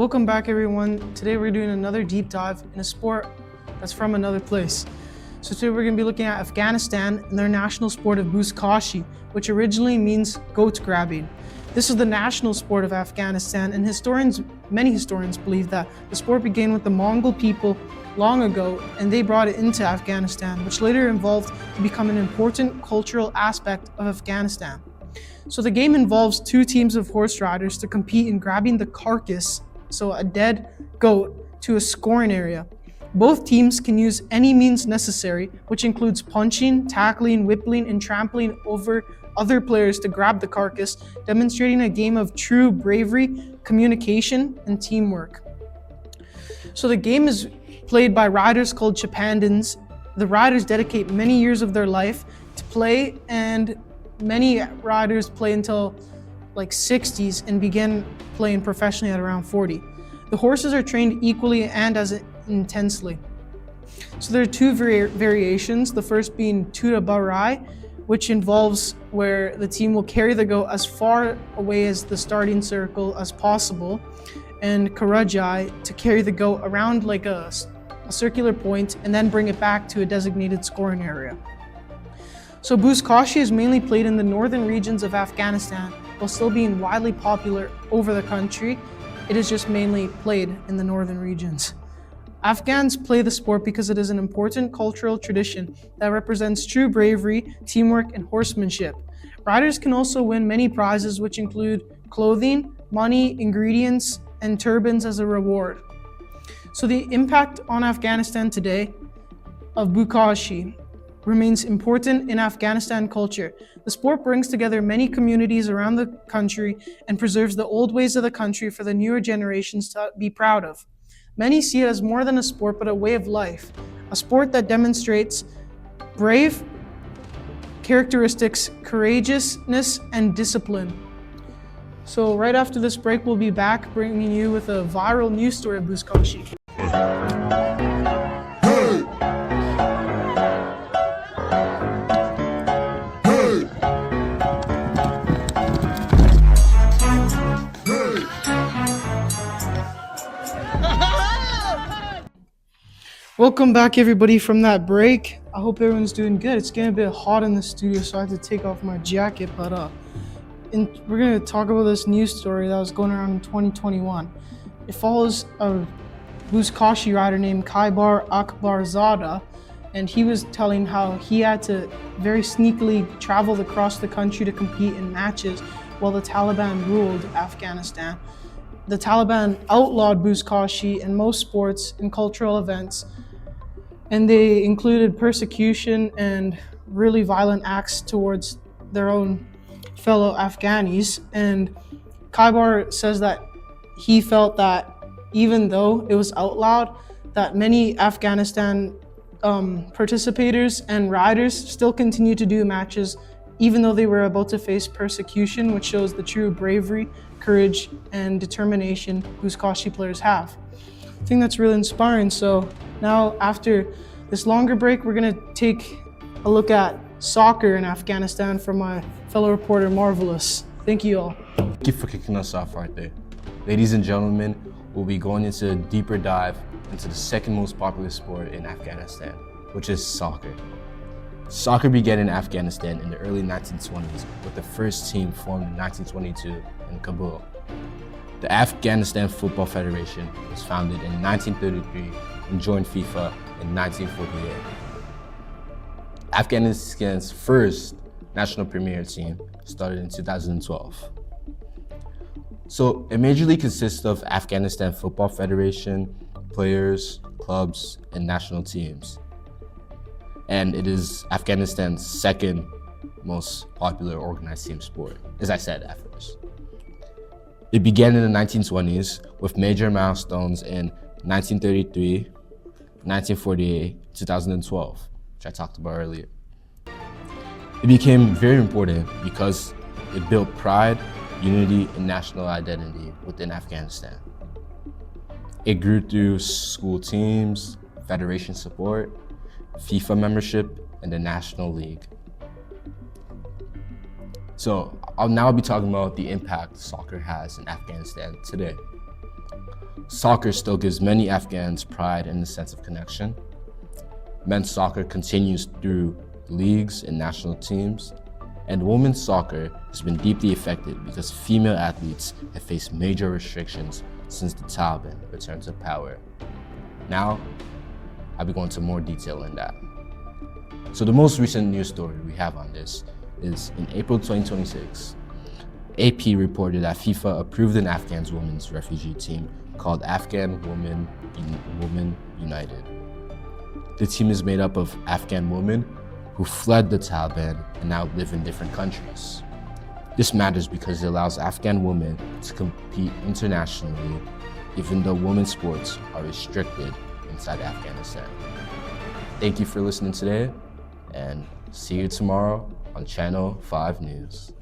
Welcome back, everyone. Today we're doing another deep dive in a sport that's from another place. So today we're going to be looking at Afghanistan and their national sport of buzkashi, which originally means goat grabbing. This is the national sport of Afghanistan, and many historians believe that the sport began with the Mongol people long ago, and they brought it into Afghanistan, which later evolved to become an important cultural aspect of Afghanistan. So the game involves two teams of horse riders to compete in grabbing the carcass, so a dead goat, to a scoring area. Both teams can use any means necessary, which includes punching, tackling, whipping, and trampling over other players to grab the carcass, demonstrating a game of true bravery, communication, and teamwork. So the game is played by riders called chapandans. The riders dedicate many years of their life to play, and many riders play until like 60s and begin playing professionally at around 40. The horses are trained equally and as intensely. So there are two variations, the first being Tuta Barai, which involves where the team will carry the goat as far away as the starting circle as possible, and Karajai to carry the goat around like a circular point and then bring it back to a designated scoring area. So buzkashi is mainly played in the northern regions of Afghanistan, while still being widely popular over the country. It is just mainly played in the northern regions. Afghans play the sport because it is an important cultural tradition that represents true bravery, teamwork, and horsemanship. Riders can also win many prizes, which include clothing, money, ingredients, and turbans as a reward. So the impact on Afghanistan today of buzkashi remains important in Afghanistan culture. The sport brings together many communities around the country and preserves the old ways of the country for the newer generations to be proud of. Many see it as more than a sport, but a way of life, a sport that demonstrates brave characteristics, courageousness, and discipline. So right after this break, we'll be back bringing you with a viral news story of buzkashi. Welcome back, everybody, from that break. I hope everyone's doing good. It's getting a bit hot in the studio, so I had to take off my jacket, but we're going to talk about this news story that was going around in 2021. It follows a buzkashi rider named Khyber Akbarzada, and he was telling how he had to very sneakily travel across the country to compete in matches while the Taliban ruled Afghanistan. The Taliban outlawed buzkashi in most sports and cultural events, and they included persecution and really violent acts towards their own fellow Afghanis. And Khyber says that he felt that even though it was outlawed, that many Afghanistan participators and riders still continue to do matches even though they were about to face persecution, which shows the true bravery, courage, and determination buzkashi players have. I think that's really inspiring. So now, after this longer break, we're going to take a look at soccer in Afghanistan from my fellow reporter, Marvelous. Thank you all. Thank you for kicking us off right there. Ladies and gentlemen, we'll be going into a deeper dive into the second most popular sport in Afghanistan, which is soccer. Soccer began in Afghanistan in the early 1920s, with the first team formed in 1922 in Kabul. The Afghanistan Football Federation was founded in 1933 and joined FIFA in 1948. Afghanistan's first national premier team started in 2012. So it majorly consists of Afghanistan Football Federation, players, clubs, and national teams. And it is Afghanistan's second most popular organized team sport, as I said at first. It began in the 1920s with major milestones in 1933, 1948, 2012, which I talked about earlier. It became very important because it built pride, unity, and national identity within Afghanistan. It grew through school teams, federation support, FIFA membership, and the National League. So I'll now be talking about the impact soccer has in Afghanistan today. Soccer still gives many Afghans pride and a sense of connection. Men's soccer continues through leagues and national teams, and women's soccer has been deeply affected because female athletes have faced major restrictions since the Taliban returned to power. Now, I'll be going into more detail in that. So the most recent news story we have on this is in April 2026, AP reported that FIFA approved an Afghan women's refugee team called Afghan Women United. The team is made up of Afghan women who fled the Taliban and now live in different countries. This matters because it allows Afghan women to compete internationally, even though women's sports are restricted inside Afghanistan. Thank you for listening today, and see you tomorrow on Channel 5 News.